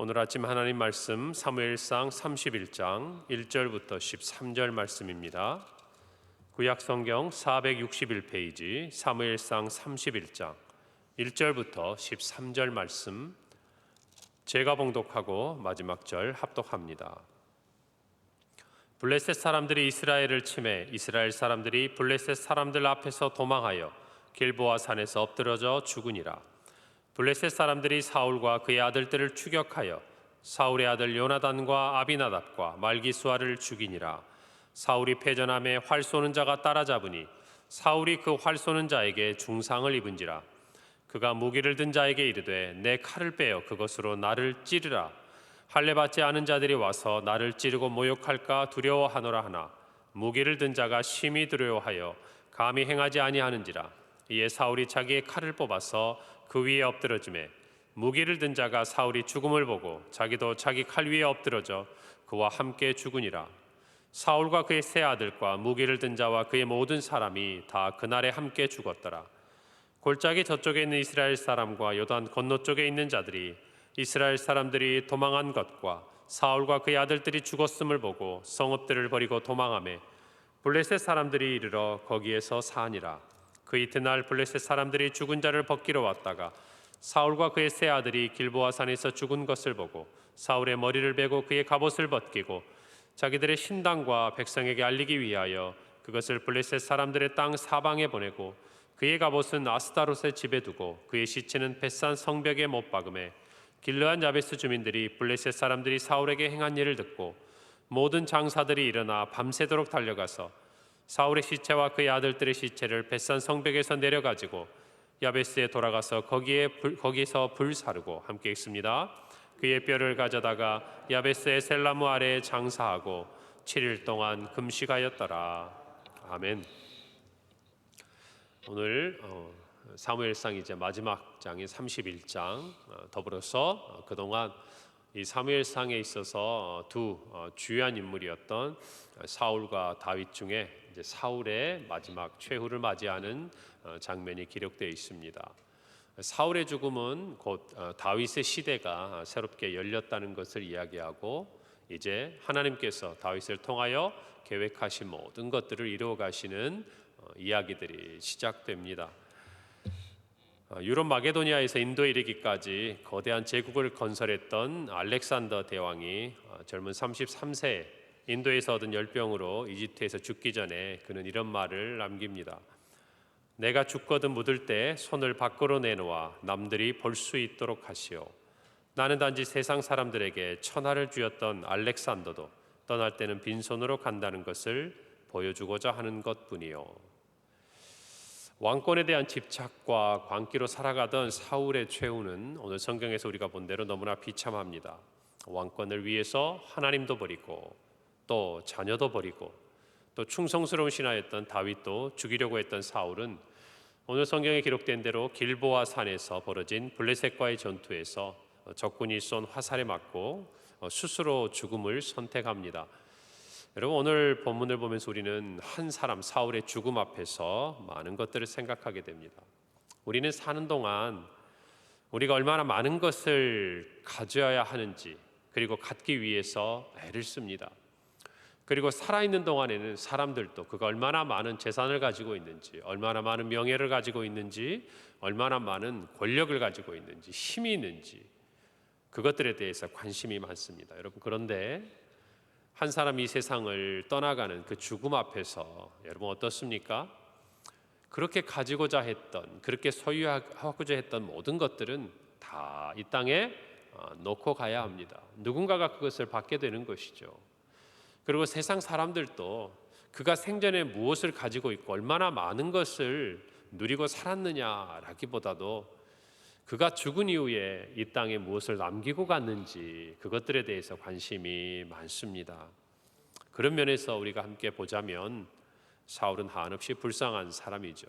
오늘 아침 하나님 말씀 사무엘상 31장 1절부터 13절 말씀입니다. 구약 성경 461페이지 사무엘상 31장 1절부터 13절 말씀, 제가 봉독하고 마지막 절 합독합니다. 블레셋 사람들이 이스라엘을 치매 이스라엘 사람들이 블레셋 사람들 앞에서 도망하여 길보아 산에서 엎드러져 죽으니라. 블레셋 사람들이 사울과 그의 아들들을 추격하여 사울의 아들 요나단과 아비나답과 말기수아를 죽이니라. 사울이 패전함에 활 쏘는 자가 따라잡으니 사울이 그 활 쏘는 자에게 중상을 입은지라. 그가 무기를 든 자에게 이르되 내 칼을 빼어 그것으로 나를 찌르라. 할례 받지 않은 자들이 와서 나를 찌르고 모욕할까 두려워하노라 하나 무기를 든 자가 심히 두려워하여 감히 행하지 아니하는지라. 이에 사울이 자기의 칼을 뽑아서 그 위에 엎드러지매 무기를 든 자가 사울이 죽음을 보고 자기도 자기 칼 위에 엎드러져 그와 함께 죽으니라. 사울과 그의 세 아들과 무기를 든 자와 그의 모든 사람이 다 그날에 함께 죽었더라. 골짜기 저쪽에 있는 이스라엘 사람과 요단 건너 쪽에 있는 자들이 이스라엘 사람들이 도망한 것과 사울과 그의 아들들이 죽었음을 보고 성읍들을 버리고 도망하매 블레셋 사람들이 이르러 거기에서 사니라. 그 이튿날 블레셋 사람들이 죽은 자를 벗기러 왔다가 사울과 그의 세 아들이 길보아 산에서 죽은 것을 보고 사울의 머리를 베고 그의 갑옷을 벗기고 자기들의 신당과 백성에게 알리기 위하여 그것을 블레셋 사람들의 땅 사방에 보내고 그의 갑옷은 아스타롯의 집에 두고 그의 시체는 벳산 성벽에 못 박음에 길르한 야베스 주민들이 블레셋 사람들이 사울에게 행한 일을 듣고 모든 장사들이 일어나 밤새도록 달려가서 사울의 시체와 그의 아들들의 시체를 벳산 성벽에서 내려가지고 야베스에 돌아가서 거기서 불 사르고 함께 읽습니다. 그의 뼈를 가져다가 야베스의 셀나무 아래에 장사하고 7일 동안 금식하였더라. 아멘. 오늘 사무엘상 이제 마지막 장인 31장 더불어서 그동안 이 사무엘상에 있어서 두 주요한 인물이었던 사울과 다윗 중에 이제 사울의 마지막 최후를 맞이하는 장면이 기록되어 있습니다. 사울의 죽음은 곧 다윗의 시대가 새롭게 열렸다는 것을 이야기하고 이제 하나님께서 다윗을 통하여 계획하신 모든 것들을 이루어 가시는 이야기들이 시작됩니다. 유럽 마게도니아에서 인도에 이르기까지 거대한 제국을 건설했던 알렉산더 대왕이 젊은 33세에 인도에서 얻은 열병으로 이집트에서 죽기 전에 그는 이런 말을 남깁니다. 내가 죽거든 묻을 때 손을 밖으로 내놓아 남들이 볼 수 있도록 하시오. 나는 단지 세상 사람들에게 천하를 쥐었던 알렉산더도 떠날 때는 빈손으로 간다는 것을 보여주고자 하는 것뿐이요. 왕권에 대한 집착과 광기로 살아가던 사울의 최후는 오늘 성경에서 우리가 본 대로 너무나 비참합니다. 왕권을 위해서 하나님도 버리고 또 자녀도 버리고 또 충성스러운 신하였던 다윗도 죽이려고 했던 사울은 오늘 성경에 기록된 대로 길보아 산에서 벌어진 블레셋과의 전투에서 적군이 쏜 화살에 맞고 스스로 죽음을 선택합니다. 여러분, 오늘 본문을 보면서 우리는 한 사람 사울의 죽음 앞에서 많은 것들을 생각하게 됩니다. 우리는 사는 동안 우리가 얼마나 많은 것을 가져야 하는지, 그리고 갖기 위해서 애를 씁니다. 그리고 살아있는 동안에는 사람들도 그가 얼마나 많은 재산을 가지고 있는지, 얼마나 많은 명예를 가지고 있는지, 얼마나 많은 권력을 가지고 있는지, 힘이 있는지, 그것들에 대해서 관심이 많습니다. 여러분, 그런데 한 사람이 이 세상을 떠나가는 그 죽음 앞에서 여러분 어떻습니까? 그렇게 가지고자 했던, 그렇게 소유하고자 했던 모든 것들은 다 이 땅에 놓고 가야 합니다. 누군가가 그것을 받게 되는 것이죠. 그리고 세상 사람들도 그가 생전에 무엇을 가지고 있고 얼마나 많은 것을 누리고 살았느냐라기보다도 그가 죽은 이후에 이 땅에 무엇을 남기고 갔는지 그것들에 대해서 관심이 많습니다. 그런 면에서 우리가 함께 보자면 사울은 한없이 불쌍한 사람이죠.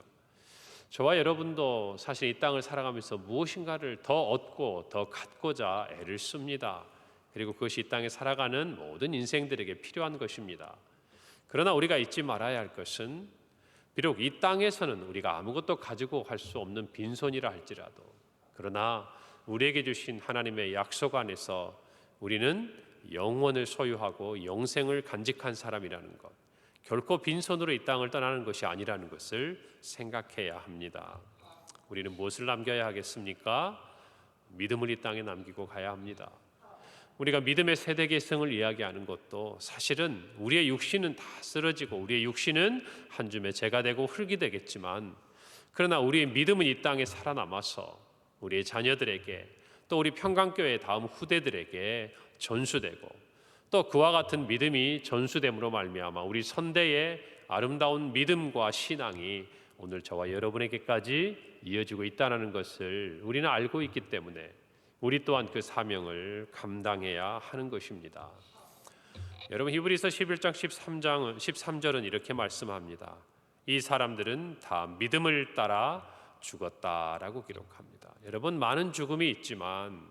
저와 여러분도 사실 이 땅을 살아가면서 무엇인가를 더 얻고 더 갖고자 애를 씁니다. 그리고 그것이 이 땅에 살아가는 모든 인생들에게 필요한 것입니다. 그러나 우리가 잊지 말아야 할 것은 비록 이 땅에서는 우리가 아무것도 가지고 갈 수 없는 빈손이라 할지라도 그러나 우리에게 주신 하나님의 약속 안에서 우리는 영원을 소유하고 영생을 간직한 사람이라는 것, 결코 빈손으로 이 땅을 떠나는 것이 아니라는 것을 생각해야 합니다. 우리는 무엇을 남겨야 하겠습니까? 믿음을 이 땅에 남기고 가야 합니다. 우리가 믿음의 세대 계승을 이야기하는 것도 사실은 우리의 육신은 다 쓰러지고 우리의 육신은 한 줌의 재가 되고 흙이 되겠지만, 그러나 우리의 믿음은 이 땅에 살아남아서 우리의 자녀들에게, 또 우리 평강교회 다음 후대들에게 전수되고, 또 그와 같은 믿음이 전수됨으로 말미암아 우리 선대의 아름다운 믿음과 신앙이 오늘 저와 여러분에게까지 이어지고 있다는 것을 우리는 알고 있기 때문에 우리 또한 그 사명을 감당해야 하는 것입니다. 여러분, 히브리서 11장 13절은 이렇게 말씀합니다. 이 사람들은 다 믿음을 따라 죽었다라고 기록합니다. 여러분, 많은 죽음이 있지만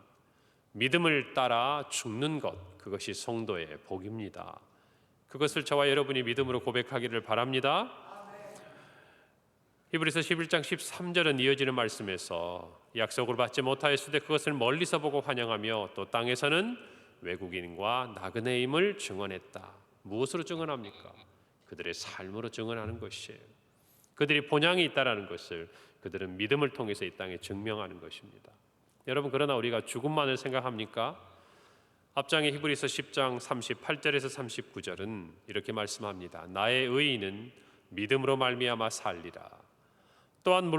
믿음을 따라 죽는 것, 그것이 성도의 복입니다. 그것을 저와 여러분이 믿음으로 고백하기를 바랍니다. 히브리서 11장 13절은 이어지는 말씀에서 약속을 받지 못하였을 때 그것을 멀리서 보고 환영하며 또 땅에서는 외국인과 나그네임을 증언했다. 무엇으로 증언합니까? 그들의 삶으로 증언하는 것이에요. 그들이 본향이 있다라는 것을 그들은 믿음을 통해서 이 땅에 증명하는 것입니다. 여러분, 그러나 우리가 죽음만을 생각합니까? 앞장의 히브리서 10장 38절에서 39절은 이렇게 말씀합니다. 나의 의인은 믿음으로 말미암아 살리라. 또한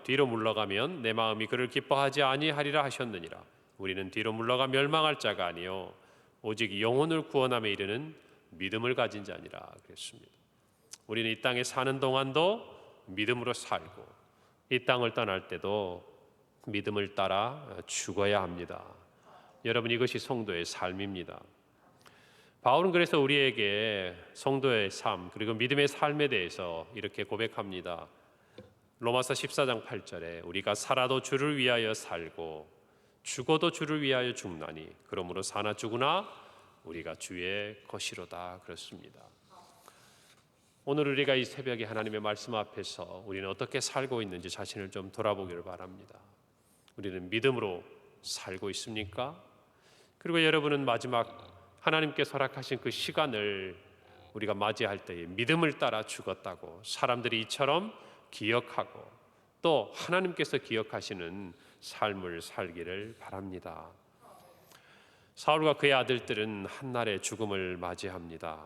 뒤로 물러가면 내 마음이 그를 기뻐하지 아니하리라 하셨느니라. 우리는 뒤로 물러가 멸망할 자가 아니요 오직 영혼을 구원함에 이르는 믿음을 가진 자니라 그랬습니다. 우리는 이 땅에 사는 동안도 믿음으로 살고 이 땅을 떠날 때도 믿음을 따라 죽어야 합니다. 여러분, 이것이 성도의 삶입니다. 바울은 그래서 우리에게 성도의 삶 그리고 믿음의 삶에 대해서 이렇게 고백합니다. 로마서 14장 8절에 우리가 살아도 주를 위하여 살고 죽어도 주를 위하여 죽나니 그러므로 사나 죽으나 우리가 주의 것이로다 그렇습니다. 오늘 우리가 이 새벽에 하나님의 말씀 앞에서 우리는 어떻게 살고 있는지 자신을 좀 돌아보기를 바랍니다. 우리는 믿음으로 살고 있습니까? 그리고 여러분은 마지막 하나님께서 허락하신 그 시간을 우리가 맞이할 때에 믿음을 따라 죽었다고 사람들이 이처럼 기억하고 또 하나님께서 기억하시는 삶을 살기를 바랍니다. 사울과 그의 아들들은 한날의 죽음을 맞이합니다.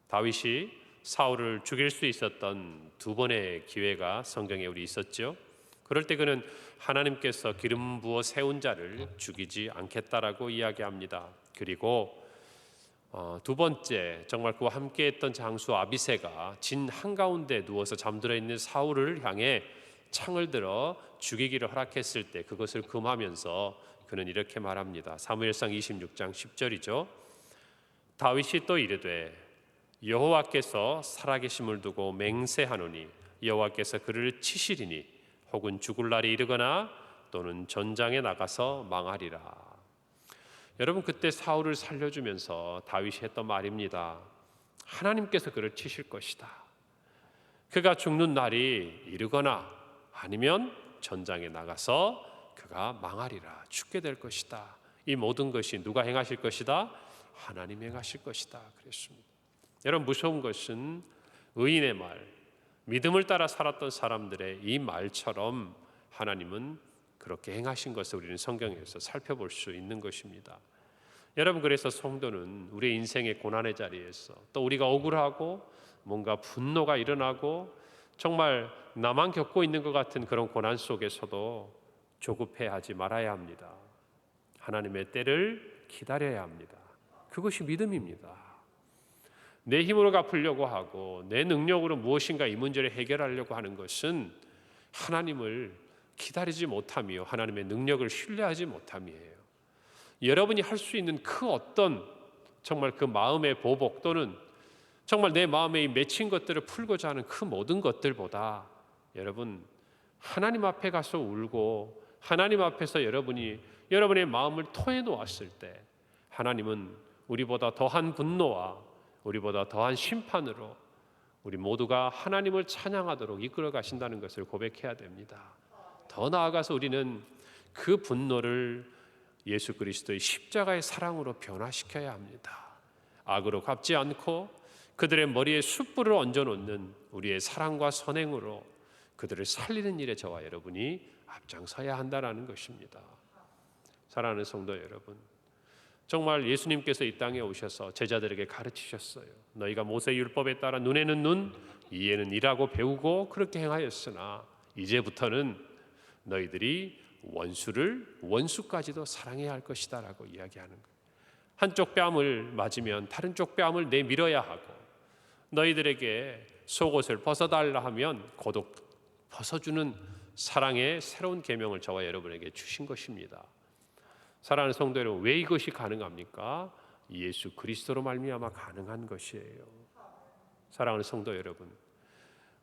다윗이 사울을 죽일 수 있었던 두 번의 기회가 성경에 우리 있었죠. 그럴 때 그는 하나님께서 기름 부어 세운 자를 죽이지 않겠다라고 이야기합니다. 그리고 두 번째, 정말 그와 함께했던 장수 아비새가 진 한가운데 누워서 잠들어 있는 사울을 향해 창을 들어 죽이기를 허락했을 때 그것을 금하면서 그는 이렇게 말합니다. 사무엘상 26장 10절이죠. 다윗이 또 이르되 여호와께서 살아계심을 두고 맹세하노니 여호와께서 그를 치시리니 혹은 죽을 날이 이르거나 또는 전장에 나가서 망하리라. 여러분, 그때 사울을 살려주면서 다윗이 했던 말입니다. 하나님께서 그를 치실 것이다. 그가 죽는 날이 이르거나 아니면 전장에 나가서 그가 망하리라. 죽게 될 것이다. 이 모든 것이 누가 행하실 것이다? 하나님 행하실 것이다 그랬습니다. 여러분, 무서운 것은 의인의 말, 믿음을 따라 살았던 사람들의 이 말처럼 하나님은 그렇게 행하신 것을 우리는 성경에서 살펴볼 수 있는 것입니다. 여러분, 그래서 성도는 우리의 인생의 고난의 자리에서 또 우리가 억울하고 뭔가 분노가 일어나고 정말 나만 겪고 있는 것 같은 그런 고난 속에서도 조급해하지 말아야 합니다. 하나님의 때를 기다려야 합니다. 그것이 믿음입니다. 내 힘으로 갚으려고 하고 내 능력으로 무엇인가 이 문제를 해결하려고 하는 것은 하나님을 기다리지 못하며 하나님의 능력을 신뢰하지 못함이에요. 여러분이 할 수 있는 그 어떤 정말 그 마음의 보복 또는 정말 내 마음에 맺힌 것들을 풀고자 하는 그 모든 것들보다 여러분, 하나님 앞에 가서 울고 하나님 앞에서 여러분의 마음을 토해 놓았을 때 하나님은 우리보다 더한 분노와 우리보다 더한 심판으로 우리 모두가 하나님을 찬양하도록 이끌어 가신다는 것을 고백해야 됩니다. 더 나아가서 우리는 그 분노를 예수 그리스도의 십자가의 사랑으로 변화시켜야 합니다. 악으로 갚지 않고 그들의 머리에 숯불을 얹어놓는 우리의 사랑과 선행으로 그들을 살리는 일에 저와 여러분이 앞장서야 한다는 것입니다. 사랑하는 성도 여러분, 정말 예수님께서 이 땅에 오셔서 제자들에게 가르치셨어요. 너희가 모세 율법에 따라 눈에는 눈, 이에는 이라고 배우고 그렇게 행하였으나 이제부터는 너희들이 원수를 원수까지도 사랑해야 할 것이다 라고 이야기하는 거예요. 한쪽 뺨을 맞으면 다른 쪽 뺨을 내밀어야 하고, 너희들에게 속옷을 벗어달라 하면 곧옷 벗어주는 사랑의 새로운 계명을 저와 여러분에게 주신 것입니다. 사랑하는 성도 여러분, 왜 이것이 가능합니까? 예수 그리스도로 말미암아 가능한 것이에요. 사랑하는 성도 여러분,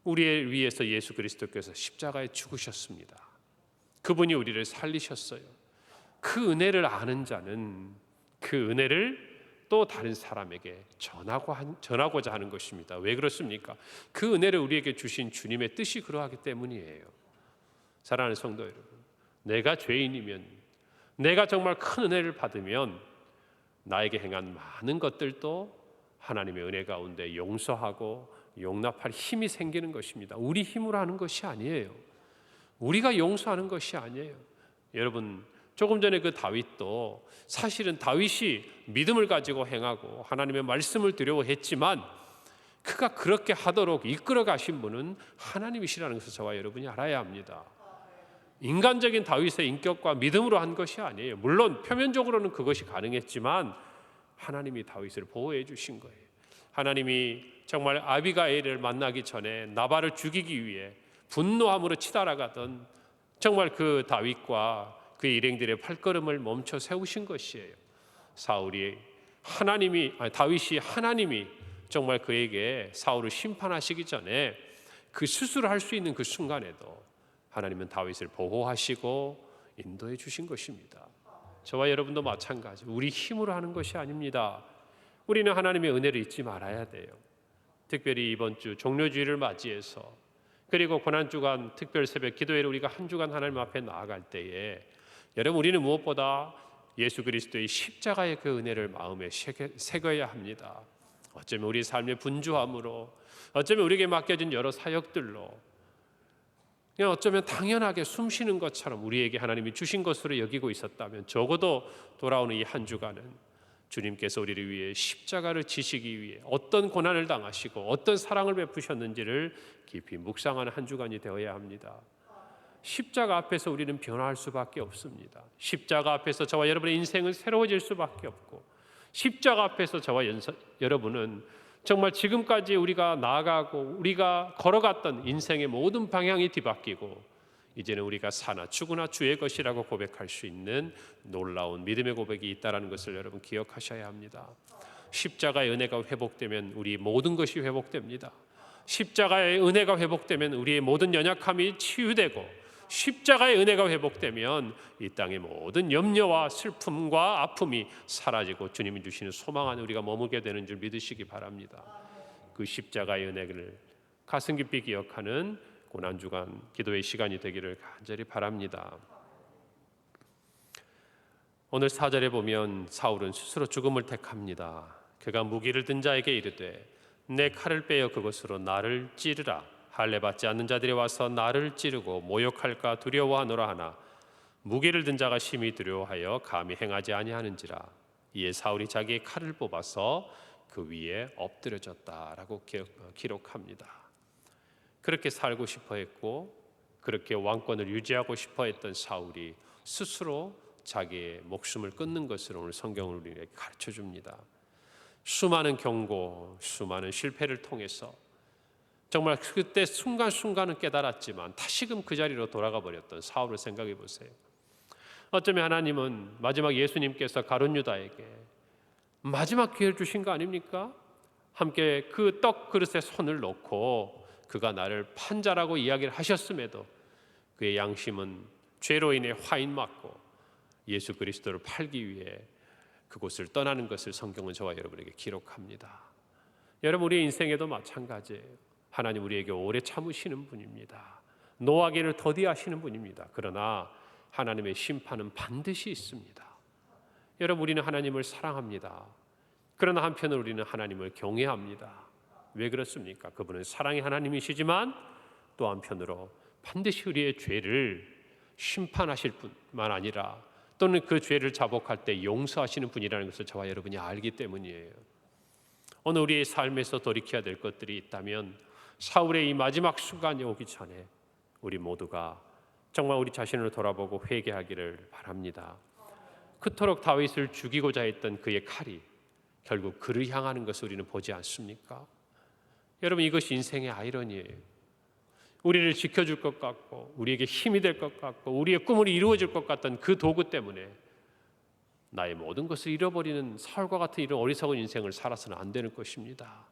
우리를 위해서 예수 그리스도께서 십자가에 죽으셨습니다. 그분이 우리를 살리셨어요. 그 은혜를 아는 자는 그 은혜를 또 다른 사람에게 전하고자 하는 것입니다. 왜 그렇습니까? 그 은혜를 우리에게 주신 주님의 뜻이 그러하기 때문이에요. 사랑하는 성도 여러분, 내가 죄인이면, 내가 정말 큰 은혜를 받으면 나에게 행한 많은 것들도 하나님의 은혜 가운데 용서하고 용납할 힘이 생기는 것입니다. 우리 힘으로 하는 것이 아니에요. 우리가 용서하는 것이 아니에요. 여러분, 조금 전에 그 다윗도 사실은 다윗이 믿음을 가지고 행하고 하나님의 말씀을 두려워했지만 그가 그렇게 하도록 이끌어 가신 분은 하나님이시라는 것을 저와 여러분이 알아야 합니다. 인간적인 다윗의 인격과 믿음으로 한 것이 아니에요. 물론 표면적으로는 그것이 가능했지만 하나님이 다윗을 보호해 주신 거예요. 하나님이 정말 아비가일을 만나기 전에 나발을 죽이기 위해 분노함으로 치달아가던 정말 그 다윗과 그의 일행들의 발걸음을 멈춰 세우신 것이에요. 다윗이 하나님이 정말 그에게 사울을 심판하시기 전에 그 수술을 할 수 있는 그 순간에도 하나님은 다윗을 보호하시고 인도해 주신 것입니다. 저와 여러분도 마찬가지, 우리 힘으로 하는 것이 아닙니다. 우리는 하나님의 은혜를 잊지 말아야 돼요. 특별히 이번 주 종료주일을 맞이해서, 그리고 고난주간 특별 새벽 기도회를 우리가 한 주간 하나님 앞에 나아갈 때에 여러분, 우리는 무엇보다 예수 그리스도의 십자가의 그 은혜를 마음에 새겨야 합니다. 어쩌면 우리 삶의 분주함으로, 어쩌면 우리에게 맡겨진 여러 사역들로, 그냥 어쩌면 당연하게 숨쉬는 것처럼 우리에게 하나님이 주신 것으로 여기고 있었다면, 적어도 돌아오는 이 한 주간은 주님께서 우리를 위해 십자가를 지시기 위해 어떤 고난을 당하시고 어떤 사랑을 베푸셨는지를 깊이 묵상하는 한 주간이 되어야 합니다. 십자가 앞에서 우리는 변화할 수밖에 없습니다. 십자가 앞에서 저와 여러분의 인생은 새로워질 수밖에 없고, 십자가 앞에서 저와 여러분은 정말 지금까지 우리가 나아가고 우리가 걸어갔던 인생의 모든 방향이 뒤바뀌고 이제는 우리가 사나 죽으나 주의 것이라고 고백할 수 있는 놀라운 믿음의 고백이 있다는 것을 여러분 기억하셔야 합니다. 십자가의 은혜가 회복되면 우리 모든 것이 회복됩니다. 십자가의 은혜가 회복되면 우리의 모든 연약함이 치유되고, 십자가의 은혜가 회복되면 이 땅의 모든 염려와 슬픔과 아픔이 사라지고 주님이 주시는 소망 안에 우리가 머물게 되는 줄 믿으시기 바랍니다. 그 십자가의 은혜를 가슴 깊이 기억하는 고난주간 기도의 시간이 되기를 간절히 바랍니다. 오늘 4절에 보면 사울은 스스로 죽음을 택합니다. 그가 무기를 든 자에게 이르되 내 칼을 빼어 그것으로 나를 찌르라. 할례 받지 않는 자들이 와서 나를 찌르고 모욕할까 두려워하노라 하나 무기를 든 자가 심히 두려워하여 감히 행하지 아니하는지라. 이에 사울이 자기의 칼을 뽑아서 그 위에 엎드려졌다라고 기록합니다. 그렇게 살고 싶어 했고 그렇게 왕권을 유지하고 싶어 했던 사울이 스스로 자기의 목숨을 끊는 것을 오늘 성경은 우리에게 가르쳐 줍니다. 수많은 경고, 수많은 실패를 통해서 정말 그때 순간순간은 깨달았지만 다시금 그 자리로 돌아가 버렸던 사울을 생각해 보세요. 어쩌면 하나님은 마지막 예수님께서 가룟 유다에게 마지막 기회를 주신 거 아닙니까? 함께 그 떡 그릇에 손을 놓고 그가 나를 판자라고 이야기를 하셨음에도 그의 양심은 죄로 인해 화인 맞고 예수 그리스도를 팔기 위해 그곳을 떠나는 것을 성경은 저와 여러분에게 기록합니다. 여러분, 우리의 인생에도 마찬가지예요. 하나님 우리에게 오래 참으시는 분입니다. 노하기를 더디하시는 분입니다. 그러나 하나님의 심판은 반드시 있습니다. 여러분, 우리는 하나님을 사랑합니다. 그러나 한편으로 우리는 하나님을 경외합니다. 왜 그렇습니까? 그분은 사랑의 하나님이시지만 또 한편으로 반드시 우리의 죄를 심판하실 뿐만 아니라 또는 그 죄를 자복할 때 용서하시는 분이라는 것을 저와 여러분이 알기 때문이에요. 오늘 우리의 삶에서 돌이켜야 될 것들이 있다면 사울의 이 마지막 순간이 오기 전에 우리 모두가 정말 우리 자신을 돌아보고 회개하기를 바랍니다. 그토록 다윗을 죽이고자 했던 그의 칼이 결국 그를 향하는 것을 우리는 보지 않습니까? 여러분, 이것이 인생의 아이러니예요. 우리를 지켜줄 것 같고 우리에게 힘이 될 것 같고 우리의 꿈을 이루어질 것 같던 그 도구 때문에 나의 모든 것을 잃어버리는 사울과 같은 이런 어리석은 인생을 살아서는 안 되는 것입니다.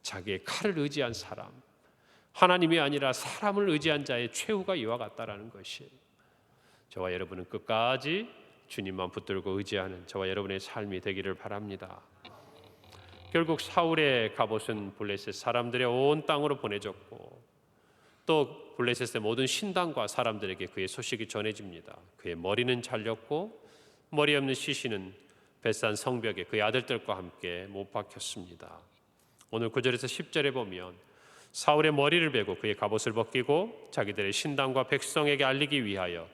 자기의 칼을 의지한 사람, 하나님이 아니라 사람을 의지한 자의 최후가 이와 같다라는 것이, 저와 여러분은 끝까지 주님만 붙들고 의지하는 저와 여러분의 삶이 되기를 바랍니다. 결국 사울의 갑옷은 블레셋 사람들의 온 땅으로 보내졌고 또 블레셋의 모든 신당과 사람들에게 그의 소식이 전해집니다. 그의 머리는 잘렸고 머리 없는 시신은 벳산 성벽에 그의 아들들과 함께 못 박혔습니다. 오늘 9절에서 10절에 보면 사울의 머리를 베고 그의 갑옷을 벗기고 자기들의 신당과 백성에게 알리기 위하여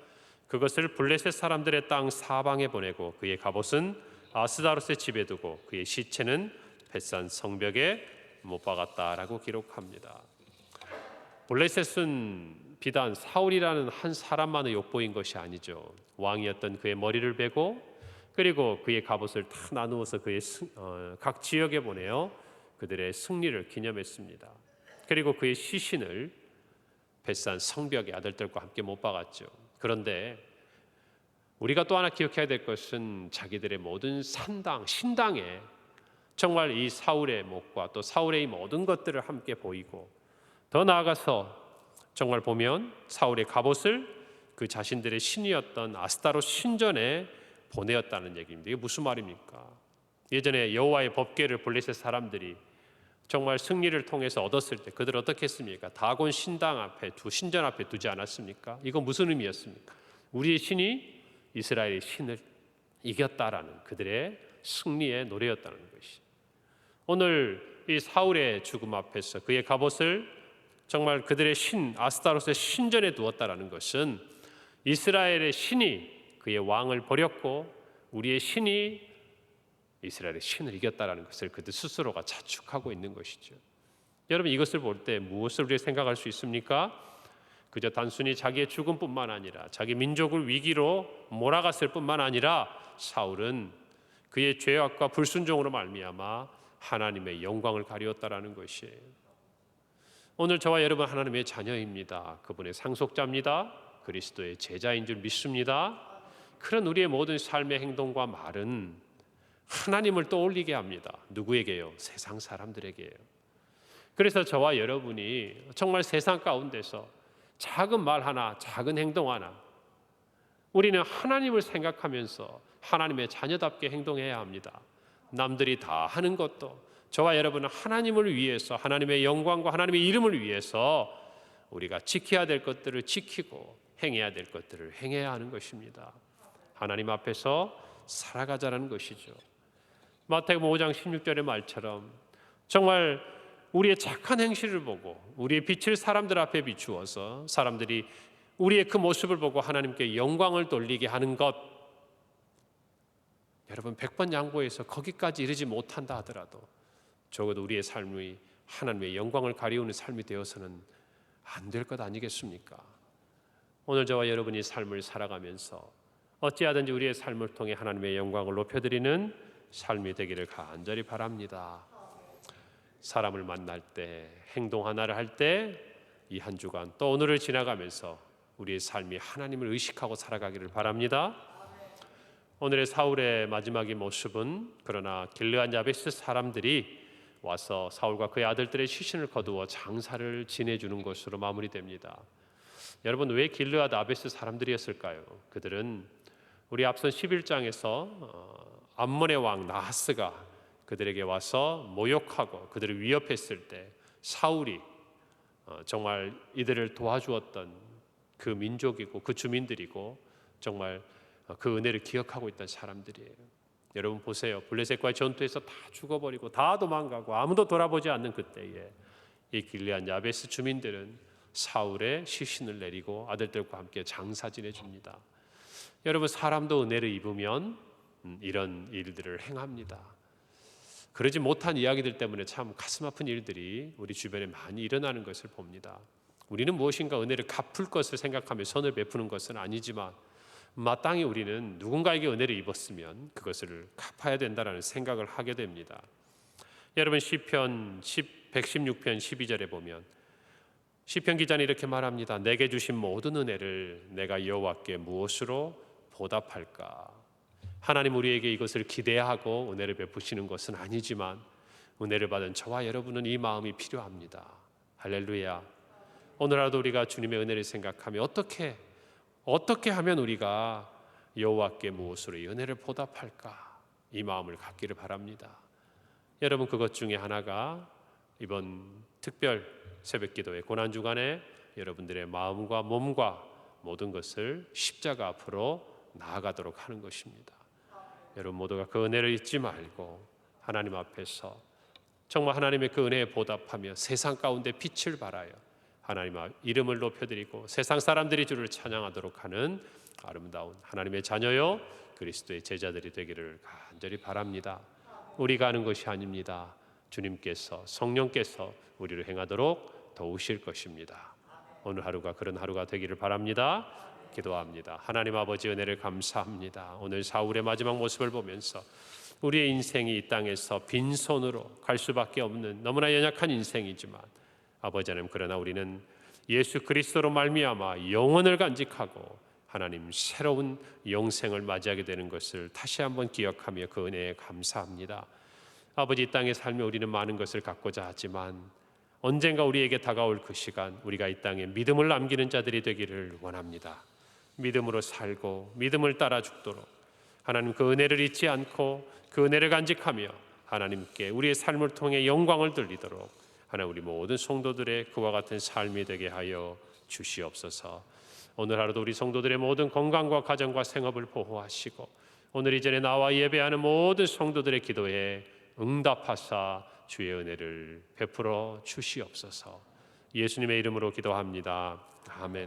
그것을 블레셋 사람들의 땅 사방에 보내고 그의 갑옷은 아스다롯의 집에 두고 그의 시체는 벳산 성벽에 못 박았다라고 기록합니다. 블레셋은 비단 사울이라는 한 사람만의 욕보인 것이 아니죠. 왕이었던 그의 머리를 베고 그리고 그의 갑옷을 다 나누어서 그의 각 지역에 보내어 그들의 승리를 기념했습니다. 그리고 그의 시신을 벳산 성벽의 아들들과 함께 못 박았죠. 그런데 우리가 또 하나 기억해야 될 것은 자기들의 모든 신당에 정말 이 사울의 목과 또 사울의 이 모든 것들을 함께 보이고 더 나아가서 정말 보면 사울의 갑옷을 그 자신들의 신이었던 아스타롯 신전에 보내었다는 얘기입니다. 이게 무슨 말입니까? 예전에 여호와의 법궤를 블레셋 사람들이 정말 승리를 통해서 얻었을 때 그들 어떻게 했습니까? 다곤 신당 앞에 신전 앞에 두지 않았습니까? 이건 무슨 의미였습니까? 우리의 신이 이스라엘의 신을 이겼다라는 그들의 승리의 노래였다는 것이. 오늘 이 사울의 죽음 앞에서 그의 갑옷을 정말 그들의 신 아스타롯의 신전에 두었다라는 것은 이스라엘의 신이 그의 왕을 버렸고 우리의 신이 이스라엘의 신을 이겼다라는 것을 그들 스스로가 자축하고 있는 것이죠. 여러분, 이것을 볼 때 무엇을 우리가 생각할 수 있습니까? 그저 단순히 자기의 죽음뿐만 아니라 자기 민족을 위기로 몰아갔을 뿐만 아니라 사울은 그의 죄악과 불순종으로 말미암아 하나님의 영광을 가리웠다라는 것이에요. 오늘 저와 여러분 하나님의 자녀입니다. 그분의 상속자입니다. 그리스도의 제자인 줄 믿습니다. 그런 우리의 모든 삶의 행동과 말은 하나님을 떠올리게 합니다. 누구에게요? 세상 사람들에게요. 그래서 저와 여러분이 정말 세상 가운데서 작은 말 하나, 작은 행동 하나, 우리는 하나님을 생각하면서 하나님의 자녀답게 행동해야 합니다. 남들이 다 하는 것도 저와 여러분은 하나님을 위해서, 하나님의 영광과 하나님의 이름을 위해서 우리가 지켜야 될 것들을 지키고 행해야 될 것들을 행해야 하는 것입니다. 하나님 앞에서 살아가자는 것이죠. 마태복음 5장 16절의 말처럼 정말 우리의 착한 행실을 보고 우리의 빛을 사람들 앞에 비추어서 사람들이 우리의 그 모습을 보고 하나님께 영광을 돌리게 하는 것, 여러분 100번 양보해서 거기까지 이르지 못한다 하더라도 적어도 우리의 삶이 하나님의 영광을 가리우는 삶이 되어서는 안 될 것 아니겠습니까? 오늘 저와 여러분이 삶을 살아가면서 어찌하든지 우리의 삶을 통해 하나님의 영광을 높여드리는 삶이 되기를 간절히 바랍니다. 사람을 만날 때, 행동 하나를 할 때, 이 한 주간 또 오늘을 지나가면서 우리의 삶이 하나님을 의식하고 살아가기를 바랍니다. 오늘의 사울의 마지막의 모습은 그러나 길르앗 야베스 사람들이 와서 사울과 그의 아들들의 시신을 거두어 장사를 지내주는 것으로 마무리됩니다. 여러분, 왜 길르앗 야베스 사람들이었을까요? 그들은 우리 앞선 11장에서 암몬의 왕 나하스가 그들에게 와서 모욕하고 그들을 위협했을 때 사울이 정말 이들을 도와주었던 그 민족이고 그 주민들이고 정말 그 은혜를 기억하고 있던 사람들이에요. 여러분 보세요. 블레셋과의 전투에서 다 죽어버리고 다 도망가고 아무도 돌아보지 않는 그때에 이 길르앗 야베스 주민들은 사울의 시신을 내리고 아들들과 함께 장사 지내줍니다. 여러분 사람도 은혜를 입으면 이런 일들을 행합니다. 그러지 못한 이야기들 때문에 참 가슴 아픈 일들이 우리 주변에 많이 일어나는 것을 봅니다. 우리는 무엇인가 은혜를 갚을 것을 생각하며 선을 베푸는 것은 아니지만 마땅히 우리는 누군가에게 은혜를 입었으면 그것을 갚아야 된다는 생각을 하게 됩니다. 여러분 시편 116편 12절에 보면 시편 기자는 이렇게 말합니다. 내게 주신 모든 은혜를 내가 여호와께 무엇으로 보답할까? 하나님 우리에게 이것을 기대하고 은혜를 베푸시는 것은 아니지만 은혜를 받은 저와 여러분은 이 마음이 필요합니다. 할렐루야. 오늘 하루도 우리가 주님의 은혜를 생각하며 어떻게 하면 우리가 여호와께 무엇으로 이 은혜를 보답할까? 이 마음을 갖기를 바랍니다. 여러분 그것 중에 하나가 이번 특별 새벽기도의 고난주간에 여러분들의 마음과 몸과 모든 것을 십자가 앞으로 나아가도록 하는 것입니다. 여러분 모두가 그 은혜를 잊지 말고 하나님 앞에서 정말 하나님의 그 은혜에 보답하며 세상 가운데 빛을 발하여 하나님 이름을 높여드리고 세상 사람들이 주를 찬양하도록 하는 아름다운 하나님의 자녀요 그리스도의 제자들이 되기를 간절히 바랍니다. 우리가 하는 것이 아닙니다. 주님께서 성령께서 우리를 행하도록 도우실 것입니다. 오늘 하루가 그런 하루가 되기를 바랍니다. 기도합니다. 하나님 아버지 은혜를 감사합니다. 오늘 사울의 마지막 모습을 보면서 우리의 인생이 이 땅에서 빈손으로 갈 수밖에 없는 너무나 연약한 인생이지만 아버지 하나님 그러나 우리는 예수 그리스도로 말미암아 영원을 간직하고 하나님 새로운 영생을 맞이하게 되는 것을 다시 한번 기억하며 그 은혜에 감사합니다. 아버지 이 땅에 살며 우리는 많은 것을 갖고자 하지만 언젠가 우리에게 다가올 그 시간 우리가 이 땅에 믿음을 남기는 자들이 되기를 원합니다. 믿음으로 살고 믿음을 따라 죽도록 하나님 그 은혜를 잊지 않고 그 은혜를 간직하며 하나님께 우리의 삶을 통해 영광을 돌리도록 하나님 우리 모든 성도들의 그와 같은 삶이 되게 하여 주시옵소서. 오늘 하루도 우리 성도들의 모든 건강과 가정과 생업을 보호하시고 오늘 이전에 나와 예배하는 모든 성도들의 기도에 응답하사 주의 은혜를 베풀어 주시옵소서. 예수님의 이름으로 기도합니다. 아멘.